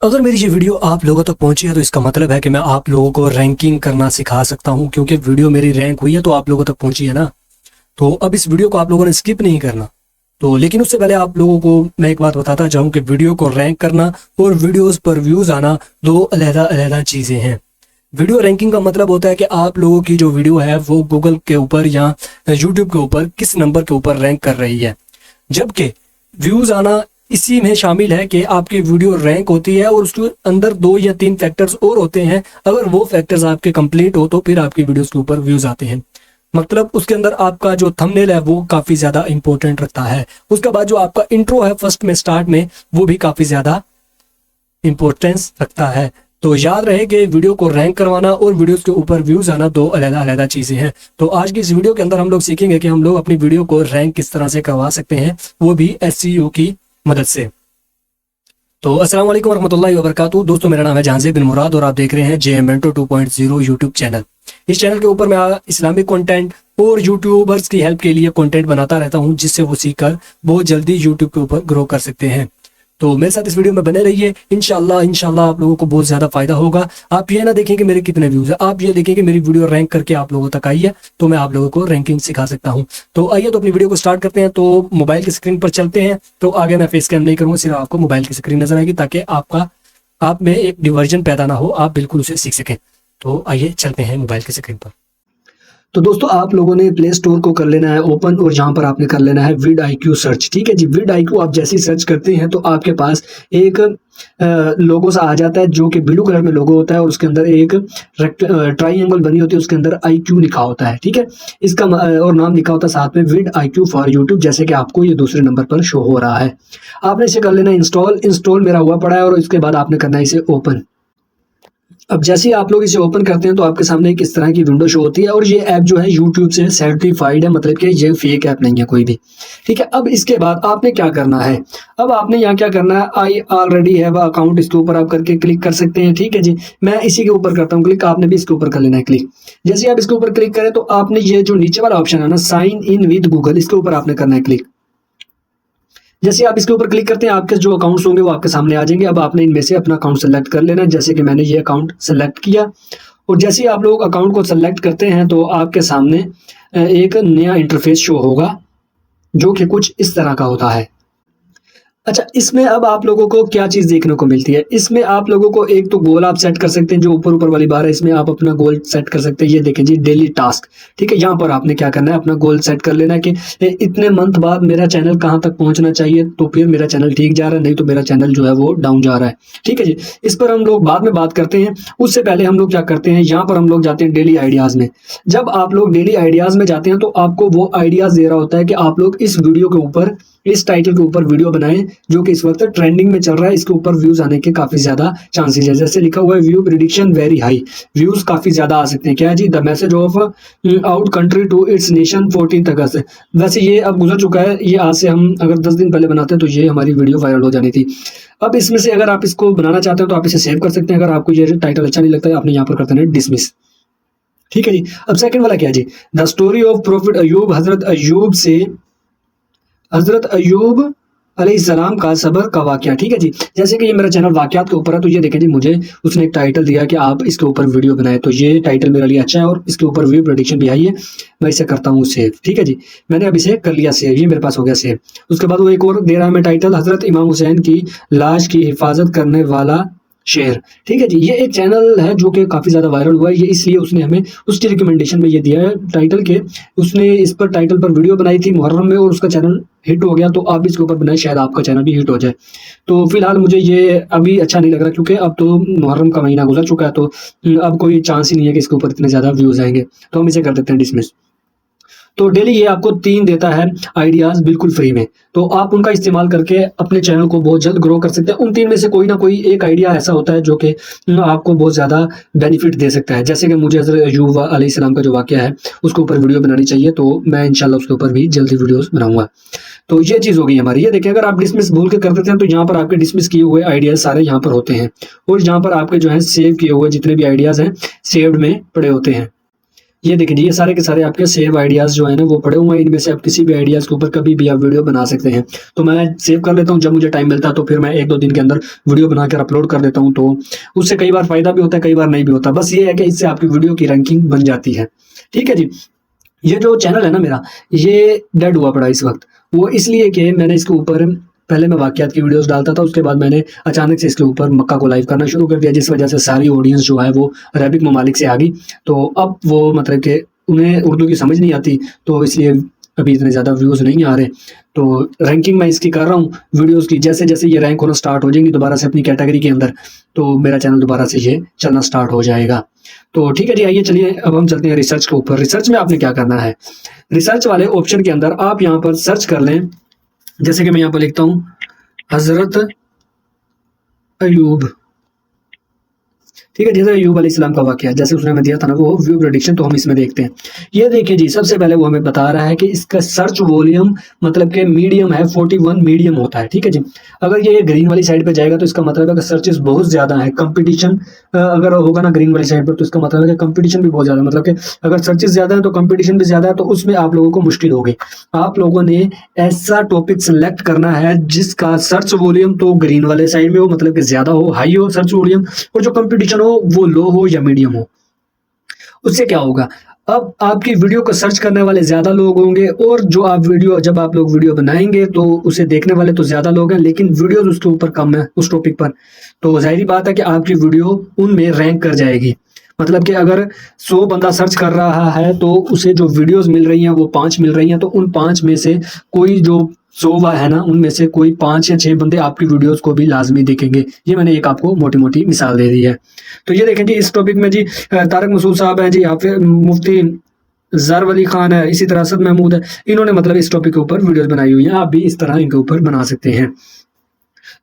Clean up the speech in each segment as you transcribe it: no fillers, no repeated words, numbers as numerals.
अगर मेरी ये वीडियो आप लोगों तक पहुंची है तो इसका मतलब है कि मैं आप लोगों को रैंकिंग करना सिखा सकता हूं, क्योंकि वीडियो मेरी रैंक हुई है तो आप लोगों तक पहुंची है ना। तो अब इस वीडियो को आप लोगों ने स्किप नहीं करना। तो लेकिन उससे पहले आप लोगों को मैं एक बात बताता चाहूँ कि वीडियो को रैंक करना और वीडियोस पर व्यूज आना दो अलग-अलग चीजें हैं। वीडियो रैंकिंग का मतलब होता है कि आप लोगों की जो वीडियो है वो गूगल के ऊपर या यूट्यूब के ऊपर किस नंबर के ऊपर रैंक कर रही है, जबकि व्यूज आना इसी में शामिल है कि आपकी वीडियो रैंक होती है और उसके अंदर 2 या 3 फैक्टर्स और होते हैं। अगर वो फैक्टर्स आपके कंप्लीट हो तो फिर आपकी वीडियोस के ऊपर व्यूज आते हैं। मतलब उसके अंदर आपका जो थंबनेल है वो काफी ज्यादा इंपॉर्टेंट रखता है। उसके बाद जो आपका इंट्रो है फर्स्ट में स्टार्ट में, वो भी काफी ज्यादा इंपॉर्टेंस रखता है। तो याद रहे कि वीडियो को रैंक करवाना और वीडियोस के ऊपर व्यूज आना दो अलग-अलग चीजें हैं। तो आज की इस वीडियो के अंदर हम लोग सीखेंगे कि हम लोग अपनी वीडियो को रैंक किस तरह से करवा सकते हैं, वो भी एसईओ की मदद से। तो अस्सलाम वालेकुम वरहमतुल्लाहि वबरकातुहू। दोस्तों, मेरा नाम है जहांज़ीब बिन मुराद और आप देख रहे हैं जेएम मेंटो 2.0 यूट्यूब चैनल। इस चैनल के ऊपर मैं इस्लामिक कंटेंट और यूट्यूबर्स की हेल्प के लिए कंटेंट बनाता रहता हूं, जिससे वो सीखकर बहुत जल्दी यूट्यूब के ऊपर ग्रो कर सकते हैं। तो मेरे साथ इस वीडियो में बने रहिए। इंशाल्लाह आप लोगों को बहुत ज्यादा फायदा होगा। आप ये ना देखें कि मेरे कितने व्यूज है, आप ये देखें कि मेरी वीडियो रैंक करके आप लोगों तक आई है, तो मैं आप लोगों को रैंकिंग सिखा सकता हूं। तो आइए तो अपनी वीडियो को स्टार्ट करते हैं। तो मोबाइल की स्क्रीन पर चलते हैं। तो आगे मैं फेस कैम नहीं करूंगा, सिर्फ आपको मोबाइल की स्क्रीन नजर आएगी ताकि आप में एक डिवर्जन पैदा ना हो, आप बिल्कुल उसे सीख सकें। तो आइए चलते हैं मोबाइल की स्क्रीन पर। तो दोस्तों, आप लोगों ने प्ले स्टोर को कर लेना है ओपन और जहां पर आपने कर लेना है विड IQ सर्च। ठीक है जी, विड IQ आप जैसे ही सर्च करते हैं तो आपके पास एक लोगो सा आ जाता है जो कि ब्लू कलर में लोगो होता है और उसके अंदर एक ट्राइंगल बनी होती है, उसके अंदर IQ लिखा होता है। ठीक है, इसका और नाम लिखा होता है साथ में विड IQ फॉर यूट्यूब, जैसे कि आपको ये दूसरे नंबर पर शो हो रहा है। आपने इसे कर लेना इंस्टॉल मेरा हुआ पड़ा है और इसके बाद आपने करना है इसे ओपन। अब जैसे ही आप लोग इसे ओपन करते हैं तो आपके सामने एक इस तरह की विंडो शो होती है और ये ऐप जो है यूट्यूब से सर्टिफाइड है, मतलब कि ये फेक ऐप नहीं है कोई भी। ठीक है, अब इसके बाद आपने क्या करना है, अब आपने यहाँ क्या करना है, आई ऑलरेडी हैव अकाउंट, इसके ऊपर आप करके क्लिक कर सकते हैं। ठीक है जी, मैं इसी के ऊपर करता हूँ क्लिक, आपने भी इसके ऊपर कर लेना है क्लिक। जैसे आप इसके ऊपर क्लिक करें तो आपने ये जो नीचे वाला ऑप्शन है ना, साइन इन विद गूगल, इसके ऊपर आपने करना है क्लिक। जैसे आप इसके ऊपर क्लिक करते हैं आपके जो अकाउंट्स होंगे वो आपके सामने आ जाएंगे। अब आपने इनमें से अपना अकाउंट सेलेक्ट कर लेना है, जैसे कि मैंने ये अकाउंट सेलेक्ट किया। और जैसे ही आप लोग अकाउंट को सेलेक्ट करते हैं तो आपके सामने एक नया इंटरफेस शो होगा जो कि कुछ इस तरह का होता है। अच्छा, इसमें अब आप लोगों को क्या चीज़ देखने को मिलती है, इसमें आप लोगों को एक तो गोल आप सेट कर सकते हैं, जो ऊपर ऊपर वाली बार है इसमें आप अपना गोल सेट कर सकते हैं। ये देखें जी, डेली टास्क। ठीक है, यहाँ पर आपने क्या करना है, अपना गोल सेट कर लेना है कि इतने मंथ बाद मेरा चैनल कहाँ तक पहुँचना चाहिए, तो फिर मेरा चैनल ठीक जा रहा है, नहीं तो मेरा चैनल जो है वो डाउन जा रहा है। ठीक है जी, इस पर हम लोग बाद में बात करते हैं। उससे पहले हम लोग क्या करते हैं, यहाँ पर हम लोग जाते हैं डेली आइडियाज़ में। जब आप लोग डेली आइडियाज़ में जाते हैं तो आपको वो आइडियाज़ दे रहा होता है कि आप लोग इस वीडियो के ऊपर, इस टाइटल के ऊपर वीडियो बनाएं जो कि इस वक्त ट्रेंडिंग में चल रहा है, इसके ऊपर व्यूज आने के काफी ज्यादा चांसेस है। जैसे लिखा हुआ है view prediction very high, views काफी ज्यादा आ सकते हैं। क्या है जी, the message of out country to its nation 14 अगस्त। वैसे ये अब गुजर चुका है, ये आज से हम अगर 10 दिन पहले बनाते हैं तो ये हमारी वीडियो वायरल हो जानी थी। अब इसमें से अगर आप इसको बनाना चाहते हैं तो आप इसे सेव कर सकते हैं। अगर आपको ये टाइटल अच्छा नहीं लगता है, आपने यहाँ पर कर देना है डिसमिस। ठीक है जी, अब सेकंड वाला क्या है जी, the story of prophet Ayub, हजरत अयूब अलैहिस्सलाम का सबर का वाकया। ठीक है जी, जैसे कि ये मेरा चैनल वाकयात के ऊपर है तो ये देखें जी, मुझे उसने एक टाइटल दिया कि आप इसके ऊपर वीडियो बनाए, तो ये टाइटल मेरे लिए अच्छा है और इसके ऊपर व्यू प्रेडिक्शन भी आई है। मैं इसे करता हूँ सेव। ठीक है जी, मैंने अब इसे कर लिया सेव, ये मेरे पास हो गया सेव। उसके बाद वो एक और दे रहा है मैं टाइटल, हजरत इमाम हुसैन की लाश की हिफाजत करने वाला शेर। ठीक है जी, ये एक चैनल है जो कि काफ़ी ज़्यादा वायरल हुआ है, ये इसलिए उसने हमें उसकी रिकमेंडेशन में ये दिया है टाइटल के। उसने इस पर टाइटल पर वीडियो बनाई थी मुहर्रम में और उसका चैनल हिट हो गया, तो आप भी इसके ऊपर बनाए, शायद आपका चैनल भी हिट हो जाए। तो फिलहाल मुझे ये अभी अच्छा नहीं लग रहा, क्योंकि अब तो मुहर्रम का महीना गुजर चुका है, तो अब कोई चांस ही नहीं है कि इसके ऊपर इतने ज़्यादा व्यूज़ आएंगे, तो हम इसे कर देते हैं डिसमिस। तो डेली ये आपको 3 देता है आइडियाज़ बिल्कुल फ्री में, तो आप उनका इस्तेमाल करके अपने चैनल को बहुत जल्द ग्रो कर सकते हैं। उन 3 में से कोई ना कोई एक आइडिया ऐसा होता है जो कि आपको बहुत ज़्यादा बेनिफिट दे सकता है। जैसे कि मुझे हज़रत अय्यूब अलैहिस्सलाम का जो वाक़या है उसके ऊपर वीडियो बनानी चाहिए, तो मैं इंशाल्लाह उसके ऊपर भी जल्दी वीडियोस बनाऊंगा। तो ये चीज़ हो गई हमारी। ये देखिए, अगर आप डिसमिस भूल के कर देते हैं तो यहाँ पर आपके डिसमिस किए हुए आइडियाज़ सारे यहाँ पर होते हैं और यहाँ पर आपके जो है सेव किए हुए जितने भी आइडियाज़ हैं सेव्ड में पड़े होते हैं। ये देखिए जी, ये सारे के सारे आपके सेव आइडियाज़ जो है ना वो पड़े हुए हैं। इनमें से आप किसी भी आइडियाज़ के ऊपर कभी भी आप वीडियो बना सकते हैं। तो मैं सेव कर लेता हूँ, जब मुझे टाइम मिलता है तो फिर मैं 1-2 दिन के अंदर वीडियो बनाकर अपलोड कर देता हूँ। तो उससे कई बार फ़ायदा भी होता है, कई बार नहीं भी होता। बस ये है कि इससे आपकी वीडियो की रैंकिंग बन जाती है। ठीक है जी। ये जो चैनल है ना मेरा, ये डेड हुआ पड़ा इस वक़्त। वो इसलिए कि मैंने इसके ऊपर पहले मैं वाक़यात की वीडियोज़ डालता था, उसके बाद मैंने अचानक से इसके ऊपर मक्का को लाइव करना शुरू कर दिया, जिस वजह से सारी ऑडियंस जो है वो अरबिक ममालिक से आ गई। तो अब वो मतलब कि उन्हें उर्दू की समझ नहीं आती, तो इसलिए अभी इतने ज़्यादा व्यूज़ नहीं आ रहे। तो रैंकिंग मैं इसकी कर रहा हूँ वीडियोज़ की, जैसे-जैसे ये रैंक होना स्टार्ट हो जाएँगी दोबारा से अपनी कैटेगरी के अंदर, तो मेरा चैनल दोबारा से ये चलना स्टार्ट हो जाएगा। तो ठीक है जी, आइए चलिए अब हम चलते हैं रिसर्च के ऊपर। रिसर्च में आपने क्या करना है, रिसर्च वाले ऑप्शन के अंदर आप यहाँ पर सर्च कर लें। जैसे कि मैं यहाँ पर लिखता हूँ हज़रत अयूब। ठीक है, जैसे अयूब अलैहिस्सलाम का वाक़या जैसे उसने हमें दिया था ना वो व्यू प्रेडिक्शन, तो हम इसमें देखते हैं। ये देखिए जी, सबसे पहले वो हमें बता रहा है कि इसका सर्च वॉल्यूम मतलब कि मीडियम है, 41 मीडियम होता है। ठीक है जी। अगर ये ग्रीन वाली साइड पे जाएगा तो इसका मतलब है कि सर्चेस बहुत ज़्यादा है, कंपटीशन अगर होगा ना ग्रीन वाली साइड पर तो इसका मतलब है कि कंपटीशन भी बहुत ज़्यादा है। मतलब कि अगर सर्चेस ज़्यादा है तो कंपटीशन भी ज़्यादा है, तो उसमें आप लोगों को मुश्किल होगी। आप लोगों ने ऐसा टॉपिक सेलेक्ट करना है जिसका सर्च वॉल्यूम तो ग्रीन वाले साइड में हो, मतलब कि ज़्यादा हो, हाई हो सर्च वॉल्यूम, और जो कंपटीशन हो वो लो हो या मीडियम हो। उससे क्या होगा, अब आपकी वीडियो को सर्च करने वाले ज़्यादा लोग होंगे, और जो आप वीडियो जब आप लोग वीडियो बनाएँगे तो उसे देखने वाले तो ज़्यादा लोग हैं, लेकिन वीडियोज़ उसके ऊपर कम है उस टॉपिक पर। तो ज़ाहिर-सी बात है कि आपकी वीडियो उनमें रैंक कर जाएगी। मतलब कि अगर 100 बंदा सर्च कर रहा है तो उसे जो वीडियोज़ मिल रही हैं वो 5 मिल रही हैं, तो उन 5 में से कोई जो 100 है ना, उनमें से कोई 5 या 6 बंदे आपकी वीडियोज़ को भी लाज़मी देखेंगे। ये मैंने एक आपको मोटी-मोटी मिसाल दे दी है। तो ये देखें जी, इस टॉपिक में जी तारक मसूद साहब हैं जी, हाफ़िज़ मुफ्ती ज़र वली खान है, इसी तरह असद महमूद है। इन्होंने मतलब इस टॉपिक के ऊपर वीडियोज़ बनाई हुई हैं। आप भी इस तरह इनके ऊपर बना सकते हैं।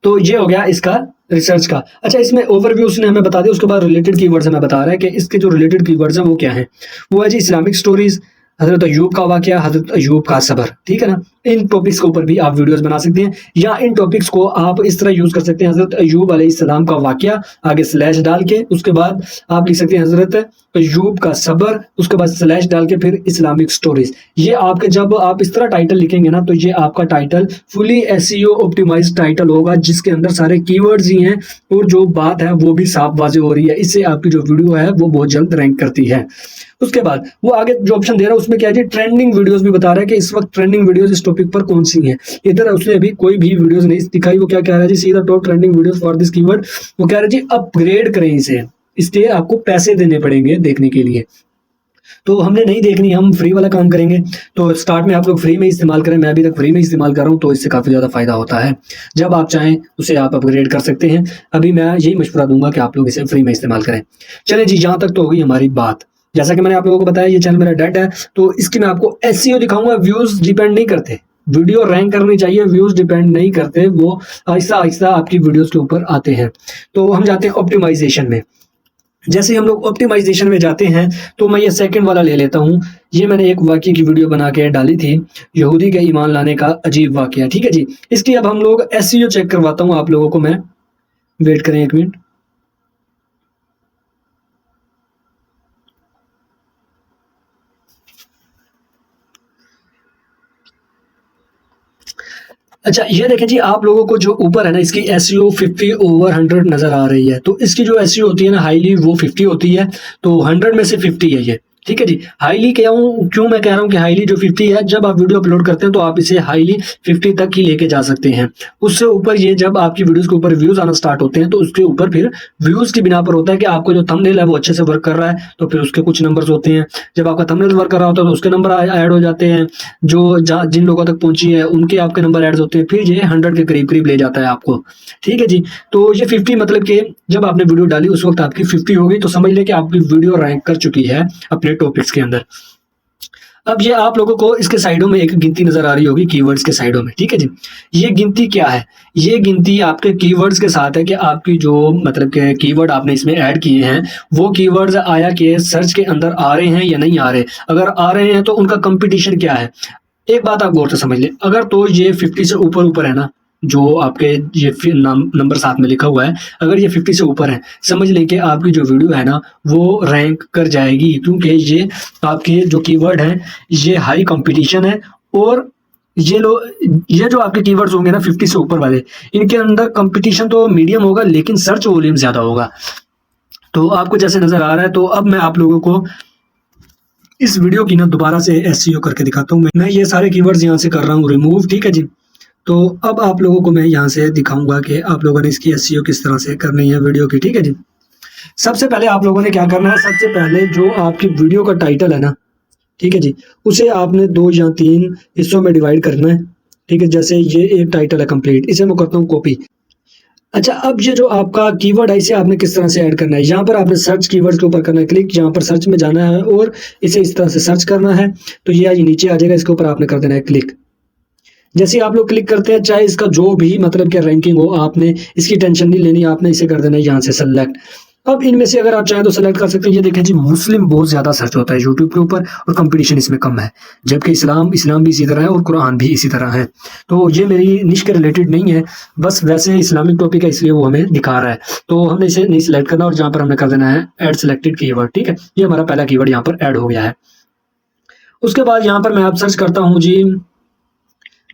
तो ये हो गया इसका रिसर्च का। अच्छा, इसमें ओवरव्यू उसने हमें बता दिया, उसके बाद रिलेटेड कीवर्ड्स हमें बता रहा है कि इसके जो रिलेटेड कीवर्ड्स हैं वो क्या हैं। वो है जी इस्लामिक स्टोरीज़, हज़रत अय्यूब का वाक़या, हज़रत अय्यूब का सब्र। ठीक है ना? इन टॉपिक्स के ऊपर भी आप वीडियोज़ बना सकते हैं, या इन टॉपिक्स को आप इस तरह यूज़ कर सकते हैं, हज़रत अय्यूब अलैहिस्सलाम का वाक़या, आगे स्लैश डाल के, उसके बाद आप लिख सकते हैं हज़रत अय्यूब का सब्र, उसके बाद स्लैश डाल के फिर इस्लामिक स्टोरीज़। ये आपके जब आप इस तरह टाइटल लिखेंगे ना, तो ये आपका title fully SEO optimised title होगा, जिसके अंदर सारे कीवर्ड्स ही हैं और जो बात है वो भी साफ वाज़ेह हो रही है। इससे आपकी जो वीडियो है वो बहुत जल्द रैंक करती है। उसके बाद वो आगे जो ऑप्शन दे रहा है उसमें क्या है जी, ट्रेंडिंग वीडियोज़ भी बता रहा है कि इस वक़्त ट्रेंडिंग वीडियोज़ इस टॉपिक पर कौन-सी हैं। इधर उसने अभी कोई भी वीडियोज़ नहीं दिखाई। वो क्या कह रहा है जी, सीधा top trending videos for this keyword. वो कह रहा है जी अपग्रेड करें इसे, इसलिए आपको पैसे देने पड़ेंगे देखने के लिए। तो हमने नहीं देखनी, हम फ्री वाला काम करेंगे। तो स्टार्ट में आप लोग फ्री में इस्तेमाल करें, मैं अभी तक फ्री में इस्तेमाल कर रहा हूँ, तो इससे काफ़ी ज़्यादा फ़ायदा होता है। जब आप चाहें उसे आप अपग्रेड कर सकते हैं। अभी मैं यही मशवरा दूंगा कि आप लोग इसे फ्री में इस्तेमाल करें। चलें जी, यहाँ तक तो हो गई हमारी बात। जैसा कि मैंने आप लोगों को बताया ये चैनल मेरा डेड है, तो इसकी मैं आपको एसईओ दिखाऊंगा। व्यूज़ डिपेंड नहीं करते, वीडियो रैंक करनी चाहिए, व्यूज़ डिपेंड नहीं करते, वो आहिस्ता-आहिस्ता आपकी वीडियोज़ के ऊपर आते हैं। तो हम जाते हैं ऑप्टिमाइज़ेशन में। जैसे हम लोग ऑप्टिमाइजेशन में जाते हैं तो मैं ये सेकंड वाला ले लेता हूँ। ये मैंने एक वाक़ये की वीडियो बना के डाली थी, यहूदी के ईमान लाने का अजीब वाक़या। ठीक है जी, इसकी अब हम लोग एसईओ चेक करवाता हूँ आप लोगों को मैं। वेट करें 1 मिनट। अच्छा, ये देखें जी, आप लोगों को जो ऊपर है ना इसकी एसईओ 50 ओवर 100 नज़र आ रही है। तो इसकी जो एसईओ होती है ना हाईली, वो 50 होती है, तो 100 में से 50 है ये। ठीक है जी। हाईली क्यों मैं कह रहा हूँ कि हाईली जो 50 है, जब आप वीडियो अपलोड करते हैं तो आप इसे हाईली 50 तक ही लेके जा सकते हैं। उससे ऊपर ये जब आपकी वीडियोज़ के ऊपर व्यूज़ आना स्टार्ट होते हैं तो उसके ऊपर फिर व्यूज़ की बिना पर होता है कि आपको जो थंबनेल है वो अच्छे से वर्क कर रहा है, तो फिर उसके कुछ नंबर्स होते हैं। जब आपका थंबनेल वर्क कर रहा होता है तो उसके नंबर ऐड हो जाते हैं, जो जिन लोगों तक पहुंची है उनके आपके नंबर ऐड होते हैं, फिर ये 100 के करीब-करीब ले जाता है आपको। ठीक है जी। तो ये 50 मतलब कि जब आपने वीडियो डाली उस वक़्त आपकी 50 हो गई, तो समझ लें कि आपकी वीडियो रैंक कर चुकी है अपने टॉपिक्स के अंदर। अब ये आप लोगों को इसके साइडों में एक गिनती नज़र आ रही होगी कीवर्ड्स के साइडों में। ठीक है जी। ये गिनती क्या है? ये गिनती आपके कीवर्ड्स के साथ है कि आपकी जो मतलब के कीवर्ड आपने इसमें ऐड किए हैं, वो कीवर्ड्स आया कि सर्च के अंदर आ रहे हैं या नहीं आ रहे। अगर आ रहे हैं तो उनका कॉम्पिटिशन क्या है? एक बात आप गौर से समझ लें, अगर तो ये 50 से ऊपर-ऊपर है ना, जो आपके ये नंबर साथ में लिखा हुआ है, अगर ये 50 से ऊपर है, समझ लें कि आपकी जो वीडियो है ना वो रैंक कर जाएगी, क्योंकि ये आपके जो कीवर्ड हैं ये हाई कंपटीशन है। और ये जो आपके कीवर्ड्स होंगे ना 50 से ऊपर वाले, इनके अंदर कंपटीशन तो मीडियम होगा लेकिन सर्च वॉल्यूम ज़्यादा होगा। तो आपको जैसे नज़र आ रहा है, तो अब मैं आप लोगों को इस वीडियो की ना दोबारा से एसईओ करके दिखाता हूँ। मैं ये सारे कीवर्ड्स यहाँ से कर रहा हूँ रिमूव, ठीक है जी। तो अब आप लोगों को मैं यहाँ से दिखाऊंगा कि आप लोगों ने इसकी एसईओ किस तरह से करनी है वीडियो की, ठीक है जी। सबसे पहले आप लोगों ने क्या करना है, सबसे पहले जो आपकी वीडियो का टाइटल है ना, ठीक है जी, उसे आपने 2 या 3 हिस्सों में डिवाइड करना है, ठीक है। जैसे ये एक टाइटल है कंप्लीट, इसे मैं करता हूँ कॉपी। अच्छा, अब ये जो आपका कीवर्ड है इसे आपने किस तरह से ऐड करना है, यहाँ पर आपने सर्च कीवर्ड के ऊपर करना है क्लिक, यहाँ पर सर्च में जाना है और इसे इस तरह से सर्च करना है, तो ये नीचे आ जाएगा, इसके ऊपर आपने कर देना है क्लिक। जैसे आप लोग क्लिक करते हैं, चाहे इसका जो भी मतलब कि रैंकिंग हो, आपने इसकी टेंशन नहीं लेनी, आपने इसे कर देना है यहाँ से सेलेक्ट। अब इनमें से अगर आप चाहें तो सेलेक्ट कर सकते हैं। ये देखें जी, मुस्लिम बहुत ज़्यादा सर्च होता है यूट्यूब के ऊपर और कंपटीशन इसमें कम है, जबकि इस्लाम भी इसी तरह है और कुरान भी इसी तरह है। तो ये मेरी निश के रिलेटेड नहीं है, बस वैसे इस्लामिक टॉपिक है इसलिए वो हमें दिखा रहा है। तो हमने इसे नहीं सिलेक्ट करना और जहाँ पर हमने कर देना है ऐड सेलेक्टेड कीवर्ड, ठीक है। ये हमारा पहला कीवर्ड यहाँ पर ऐड हो गया है। उसके बाद यहाँ पर मैं अब सर्च करता हूँ जी,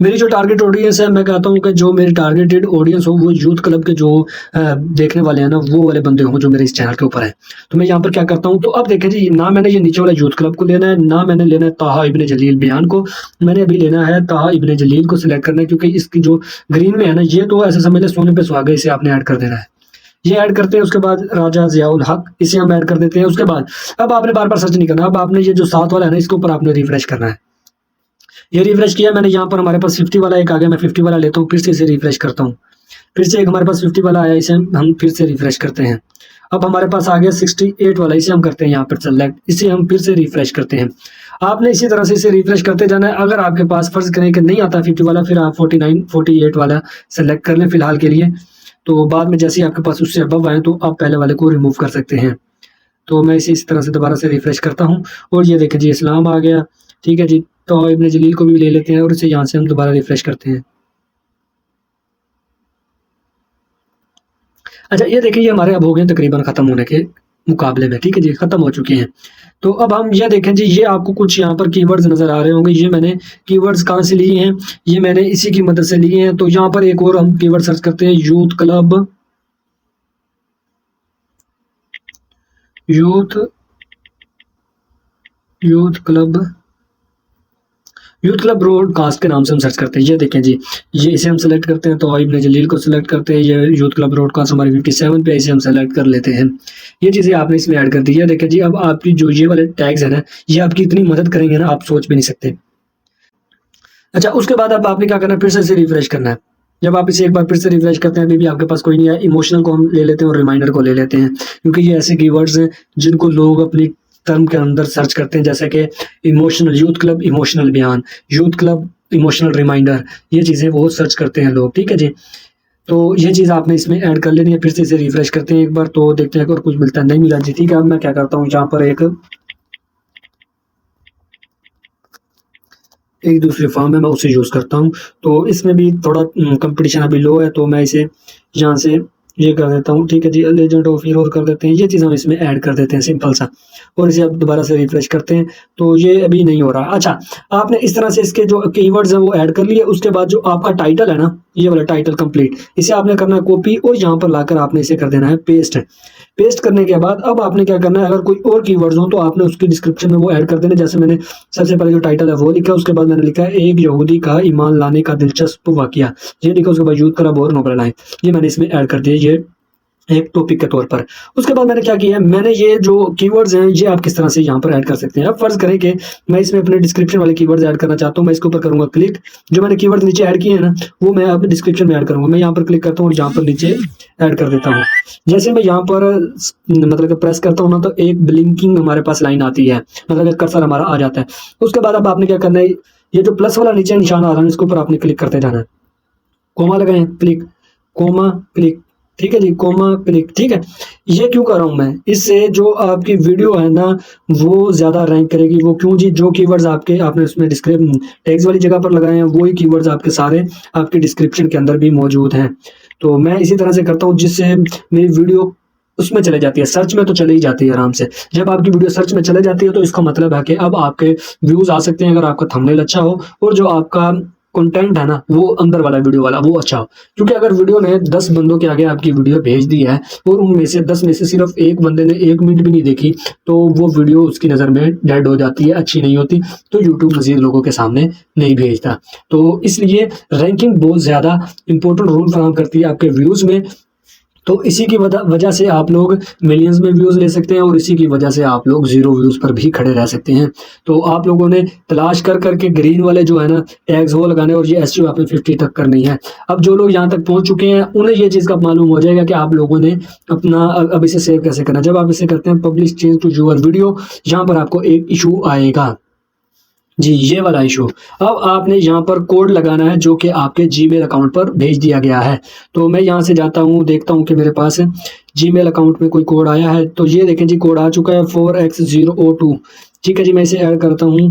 मेरी जो टारगेट ऑडियंस है, मैं कहता हूँ कि जो मेरी टारगेटेड ऑडियंस हो वो यूथ क्लब के जो देखने वाले हैं ना, वो वाले बंदे हों जो मेरे इस चैनल के ऊपर है। तो मैं यहाँ पर क्या करता हूँ, तो अब देखें जी, ना मैंने ये नीचे वाला यूथ क्लब को लेना है, ना मैंने लेना है ताहा इब्ने जलील बयान को, मैंने अभी लेना है ताहा इब्ने जलील को सिलेक्ट करना है, क्योंकि इसकी जो ग्रीन में है ना, ये तो ऐसे समझ ले सोने पे सुहागा, इसे आपने ऐड कर देना है। ये ऐड करते हैं, उसके बाद राजा ज़ियाउल हक, इसे हम ऐड कर देते हैं। उसके बाद अब आपने बार बार सर्च नहीं करना, अब आपने ये जो 7 वाला है ना, इसके ऊपर आपने रिफ्रेश करना है। ये रिफ्रेश किया मैंने, यहाँ पर हमारे पास 50 वाला एक आ गया, मैं 50 वाला लेता हूँ, फिर से इसे रिफ्रेश करता हूँ, फिर से एक हमारे पास 50 वाला आया, इसे हम फिर से रिफ्रेश करते हैं। अब हमारे पास आ गया 68 वाला, इसे हम करते हैं यहाँ पर सेलेक्ट, इसे हम फिर से रिफ्रेश करते हैं। आपने इसी तरह से इसे रिफ्रेश करते जाना है। अगर आपके पास फर्ज करें कि नहीं आता 50 वाला, फिर आप 49 48 वाला सेलेक्ट कर लें फिलहाल के लिए। तो बाद में जैसे ही आपके पास उससे अबव आए तो आप पहले वाले को रिमूव कर सकते हैं। तो मैं इसे इस तरह से दोबारा से रिफ्रेश करता हूँ और ये देखें जी, इस्लाम आ गया, ठीक है जी। तो इब्ने जलील को भी ले लेते हैं और इसे यहाँ से हम दोबारा रिफ्रेश करते हैं। अच्छा, ये देखिए, ये हमारे अब हो गए तकरीबन ख़त्म होने के मुकाबले में, ठीक है जी, ख़त्म हो चुके हैं। तो अब हम ये देखें जी, ये आपको कुछ यहाँ पर कीवर्ड्स नज़र आ रहे होंगे। ये मैंने कीवर्ड्स कहाँ से लिए हैं, ये मैंने इसी की मदद से लिए हैं। तो यहाँ पर एक और हम कीवर्ड सर्च करते हैं, youth club, youth youth club youth club broadcast के नाम से हम सर्च करते हैं। ये देखें जी, ये इसे हम सेलेक्ट करते हैं, तो इब्ने जलील को सेलेक्ट करते हैं। ये यूथ क्लब ब्रॉडकास्ट हमारे 57 पे, इसे हम सेलेक्ट कर लेते हैं। ये चीज़ें आपने इसमें ऐड कर दी है। देखें जी, अब आपकी जो ये वाले टैग्स हैं ना, ये आपकी इतनी मदद करेंगे ना, आप सोच भी नहीं सकते। अच्छा, उसके बाद अब आपने क्या करना है, फिर से इसे रिफ्रेश करना है। जब आप इसे एक बार फिर से रिफ्रेश करते हैं, अभी भी आपके पास कोई नहीं है, इमोशनल को हम ले लेते हैं और रिमाइंडर को ले लेते हैं, क्योंकि ये ऐसे कीवर्ड्स हैं जिनको लोग अपनी टर्म के अंदर सर्च करते हैं, जैसे कि इमोशनल यूथ क्लब, इमोशनल बयान, यूथ क्लब, इमोशनल रिमाइंडर, ये चीज़ें वो सर्च करते हैं लोग, ठीक है जी। तो ये चीज़ आपने इसमें ऐड कर लेनी है। फिर से इसे रिफ्रेश करते हैं एक बार, तो देखते हैं अगर कुछ मिलता है, नहीं मिला जी, ठीक है। अब मैं क्या करता हूँ, यहाँ पर एक दूसरे फॉर्म है, मैं उसे यूज़ करता हूँ। तो इसमें भी थोड़ा कंपटीशन अभी लो है, तो मैं इसे यहाँ से ये कर देता हूँ, ठीक है जी, लेजेंड ऑफ हीरोज कर देते हैं। ये चीज़ हम इसमें ऐड कर देते हैं सिंपल सा, और इसे अब दोबारा से रिफ्रेश करते हैं, तो ये अभी नहीं हो रहा। अच्छा, आपने इस तरह से इसके जो कीवर्ड्स हैं वो ऐड कर लिए। उसके बाद जो आपका टाइटल है ना, ये वाला टाइटल कंप्लीट, इसे आपने करना है कॉपी और यहाँ पर लाकर आपने इसे कर देना है पेस्ट। पेस्ट करने के बाद अब आपने क्या करना है, अगर कोई और कीवर्ड्स हो तो आपने उसकी डिस्क्रिप्शन में वो ऐड कर देना। जैसे मैंने सबसे पहले जो टाइटल है वो लिखा, उसके बाद मैंने लिखा है एक यहूदी का ईमान लाने का दिलचस्प वाकया, ये लिखा। उसके बाद यूथ क्लब और नोबल लाइन, ये मैंने इसमें ऐड कर दिया, ये एक टॉपिक के तौर पर। उसके बाद मैंने क्या किया है, मैंने ये जो कीवर्ड्स हैं ये आप किस तरह से यहाँ पर ऐड कर सकते हैं। अब फर्ज करें कि मैं इसमें अपने डिस्क्रिप्शन वाले कीवर्ड्स ऐड करना चाहता हूँ, मैं इसके ऊपर करूँगा क्लिक। जो मैंने कीवर्ड नीचे ऐड किए हैं ना, वो मैं अब डिस्क्रिप्शन में ऐड करूँगा। मैं यहाँ पर क्लिक करता हूँ और यहाँ पर नीचे ऐड कर देता हूँ। जैसे मैं यहाँ पर मतलब कि प्रेस करता हूँ ना, तो एक ब्लिंकिंग हमारे पास लाइन आती है, मतलब कि कर्सर हमारा आ जाता है। उसके बाद अब आपने क्या करना है, ये जो प्लस वाला नीचे निशान आ रहा है, इसके ऊपर आपने क्लिक करते जाना है, कोमा लगाएं, क्लिक, कोमा, क्लिक, ठीक है जी, कोमा क्लिक, ठीक है। ये क्यों कर रहा हूँ मैं, इससे जो आपकी वीडियो है ना वो ज़्यादा रैंक करेगी। वो क्यों जी, जो कीवर्ड्स आपके आपने उसमें डिस्क्रिप टैग्स वाली जगह पर लगाए हैं वही कीवर्ड्स आपके सारे आपके डिस्क्रिप्शन के अंदर भी मौजूद हैं। तो मैं इसी तरह से करता हूँ जिससे मेरी वीडियो उसमें चले जाती है, सर्च में तो चली ही जाती है आराम से। जब आपकी वीडियो सर्च में चले जाती है तो इसका मतलब है कि अब आपके व्यूज़ आ सकते हैं अगर आपका थंबनेल अच्छा हो और जो आपका कंटेंट है ना वो अंदर वाला वीडियो वाला वो अच्छा हो। क्योंकि अगर वीडियो ने 10 बंदों के आगे आपकी वीडियो भेज दी है और उनमें से 10 में से सिर्फ एक बंदे ने 1 मिनट भी नहीं देखी तो वो वीडियो उसकी नज़र में डेड हो जाती है, अच्छी नहीं होती, तो यूट्यूब मज़ीद लोगों के सामने नहीं भेजता। तो इसलिए रैंकिंग बहुत ज़्यादा इंपॉर्टेंट रोल फराहम करती है आपके व्यूज़ में। तो इसी की वजह से आप लोग मिलियंस में व्यूज़ ले सकते हैं और इसी की वजह से आप लोग 0 व्यूज़ पर भी खड़े रह सकते हैं। तो आप लोगों ने तलाश कर करके ग्रीन वाले जो है ना टैग्स वो लगाने और ये एसईओ आपने 50 तक करनी है। अब जो लोग यहाँ तक पहुँच चुके हैं उन्हें ये चीज़ का मालूम हो जाएगा कि आप लोगों ने अपना अब इसे सेव कैसे करना है। जब आप इसे करते हैं publish change to your video, यहाँ पर आपको एक इशू आएगा जी, ये वाला इशू। अब आपने यहाँ पर कोड लगाना है जो कि आपके जीमेल अकाउंट पर भेज दिया गया है। तो मैं यहाँ से जाता हूँ, देखता हूँ कि मेरे पास जीमेल अकाउंट में कोई कोड आया है। तो ये देखें जी, कोड आ चुका है 4x002। ठीक है जी, मैं इसे ऐड करता हूँ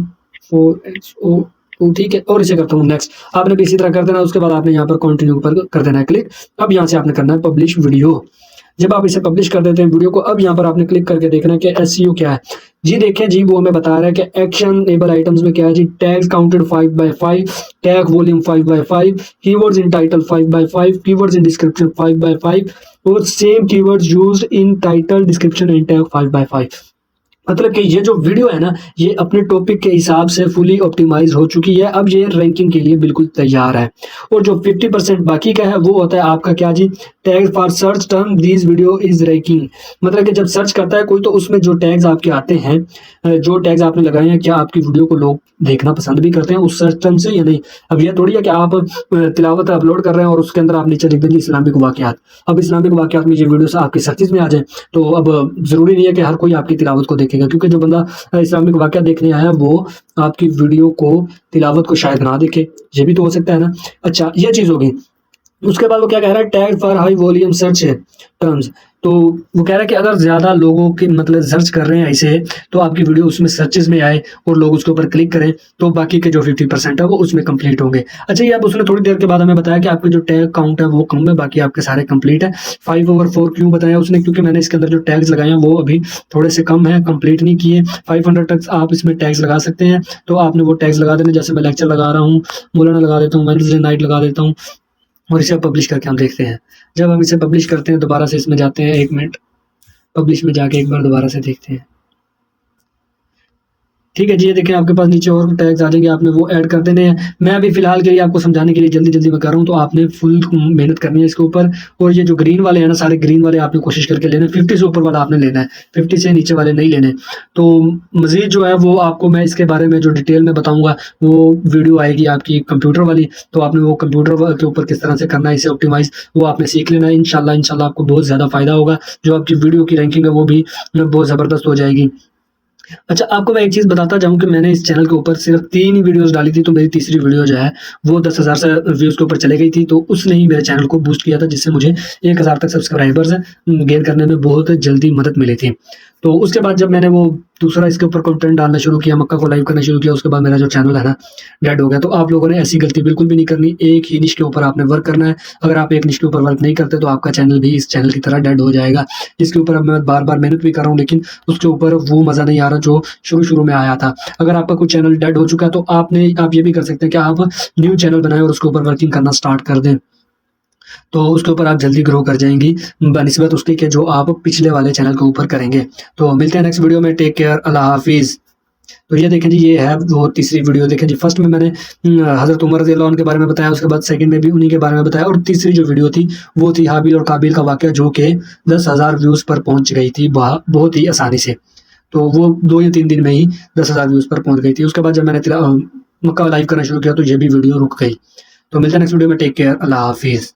4x02, ठीक है, और इसे करता हूँ नेक्स्ट। आपने भी इसी तरह कर देना, उसके बाद आपने यहाँ पर कंटिन्यू पर कर देना है क्लिक। अब यहाँ से आपने करना है पब्लिश वीडियो। जब आप इसे पब्लिश कर देते हैं वीडियो को, अब यहाँ पर आपने क्लिक करके देखना है कि एसईओ क्या है। जी देखें जी, वो हमें बता रहा है कि एक्शनेबल आइटम्स में क्या है जी, tags counted 5/5, tag volume 5/5, keywords in title 5/5, keywords in description 5/5 और same keywords used in title description and tag 5/5। मतलब कि ये जो वीडियो है ना ये अपने टॉपिक के हिसाब से फुली ऑप्टिमाइज हो चुकी है। अब ये रैंकिंग के लिए बिल्कुल तैयार है। और जो 50% बाकी का है वो होता है आपका क्या जी, tag for search term this video is ranking. मतलब कि जब सर्च करता है कोई तो उसमें जो टैग्स आपके आते हैं, जो टैग्स आपने लगाए हैं, क्या आपकी वीडियो को लोग देखना पसंद भी करते हैं उस सर्च टर्म से या नहीं। अब ये थोड़ी है कि आप तिलावत अपलोड कर रहे हैं और उसके अंदर आप नीचे लिख देंगे इस्लामिक वाकयात। अब इस्लामिक वाकयात में ये वीडियो आपकी सर्चेज में आ जाए तो अब ज़रूरी नहीं है कि हर कोई आपकी तिलावत को देखेगा, क्योंकि जो बंदा इस्लामिक वाकया देखने आया वो आपकी वीडियो को तिलावत को शायद ना देखे, ये भी तो हो सकता है ना। अच्छा, ये चीज़ होगी। उसके बाद वो क्या कह रहा है, tag for high volume search terms. तो वो कह रहा है कि अगर ज़्यादा लोगों के मतलब सर्च कर रहे हैं ऐसे तो आपकी वीडियो उसमें सर्चेज में आए और लोग उसके ऊपर क्लिक करें तो बाकी के जो 50% है वो उसमें कंप्लीट होंगे। अच्छा, ये आप उसने थोड़ी देर के बाद हमें बताया कि आपके जो टैग काउंट है वो कम है, बाकी आपके सारे कंप्लीट है। 5/4 क्यों बताया उसने, क्योंकि मैंने इसके अंदर जो टैग्स लगाए हैं वो अभी थोड़े से कम है, कंप्लीट नहीं किए। 500 तक आप इसमें टैग्स लगा सकते हैं, तो आपने वो टैग्स लगा देने। जैसे मैं लेक्चर लगा रहा हूँ, मौलाना लगा देता हूँ, वेडनेसडे नाइट लगा देता हूँ और इसे पब्लिश करके हम देखते हैं। जब हम इसे पब्लिश करते हैं दोबारा से इसमें जाते हैं, 1 मिनट, पब्लिश में जाके एक बार दोबारा से देखते हैं। ठीक है जी, ये देखें आपके पास नीचे और टैग्स आ जाएंगे, आपने वो ऐड कर देने हैं। मैं अभी फिलहाल के लिए आपको समझाने के लिए जल्दी जल्दी में कर रहा हूँ, तो आपने फुल मेहनत करनी है इसके ऊपर। और ये जो ग्रीन वाले हैं ना, सारे ग्रीन वाले आपने कोशिश करके लेना है, 50 से ऊपर वाला आपने लेना है, 50 से नीचे वाले नहीं लेने। तो मज़ीद जो है वो आपको मैं इसके बारे में जो डिटेल में बताऊँगा वो वीडियो आएगी आपकी कंप्यूटर वाली, तो आपने वो कंप्यूटर के ऊपर किस तरह से करना है इसे ऑप्टिमाइज़, वो आपने सीख लेना है। इंशाल्लाह आपको बहुत ज़्यादा फ़ायदा होगा, जो आपकी वीडियो की रैंकिंग है वो भी बहुत ज़बरदस्त हो जाएगी। अच्छा, आपको मैं एक चीज़ बताता जाऊँ कि मैंने इस चैनल के ऊपर सिर्फ 3 ही वीडियोज़ डाली थी, तो मेरी तीसरी वीडियो जो है वो 10,000 से व्यूज़ के ऊपर चली गई थी, तो उसने ही मेरे चैनल को बूस्ट किया था, जिससे मुझे 1,000 तक सब्सक्राइबर्स गेन करने में बहुत जल्दी मदद मिली थी। तो उसके बाद जब मैंने वो दूसरा इसके ऊपर कंटेंट डालना शुरू किया, मक्का को लाइव करना शुरू किया, उसके बाद मेरा जो चैनल है ना डेड हो गया। तो आप लोगों ने ऐसी गलती बिल्कुल भी नहीं करनी, एक ही निश के ऊपर आपने वर्क करना है। अगर आप एक निश के ऊपर वर्क नहीं करते तो आपका चैनल भी इस चैनल की तरह डेड हो जाएगा, जिसके ऊपर अब मैं बार-बार मेहनत भी कर रहा हूँ, लेकिन उसके ऊपर वो मज़ा नहीं आ रहा जो शुरू-शुरू में आया था। अगर आपका कोई चैनल डेड हो चुका है तो आप ये भी कर सकते हैं कि आप न्यू चैनल बनाएँ और उसके ऊपर वर्किंग करना स्टार्ट कर दें। तो उसके ऊपर आप जल्दी ग्रो कर जाएँगी बनिस्बत उसके कि जो आप पिछले वाले चैनल के ऊपर करेंगे। तो मिलते हैं नेक्स्ट वीडियो में, टेक केयर, अल्लाह हाफ़िज़। तो ये देखें जी, ये है वो तीसरी वीडियो। देखें जी, फर्स्ट में मैंने हज़रत उमर रज़ियल्लाहु अन्हु के बारे में बताया, उसके बाद सेकंड में भी उन्हीं के बारे में बताया, और तीसरी जो वीडियो थी वो थी हाबिल और काबिल का वाक़या, जो कि 10,000 व्यूज़ पर पहुँच गई थी बहुत ही आसानी से। तो वो 2 या 3 दिन में ही 10,000 व्यूज़ पर पहुँच गई थी। उसके बाद जब मैंने मक्का लाइव करना शुरू किया तो ये भी वीडियो रुक गई। तो मिलते हैं नेक्स्ट वीडियो में, टेक केयर, अल्लाह हाफ़िज़।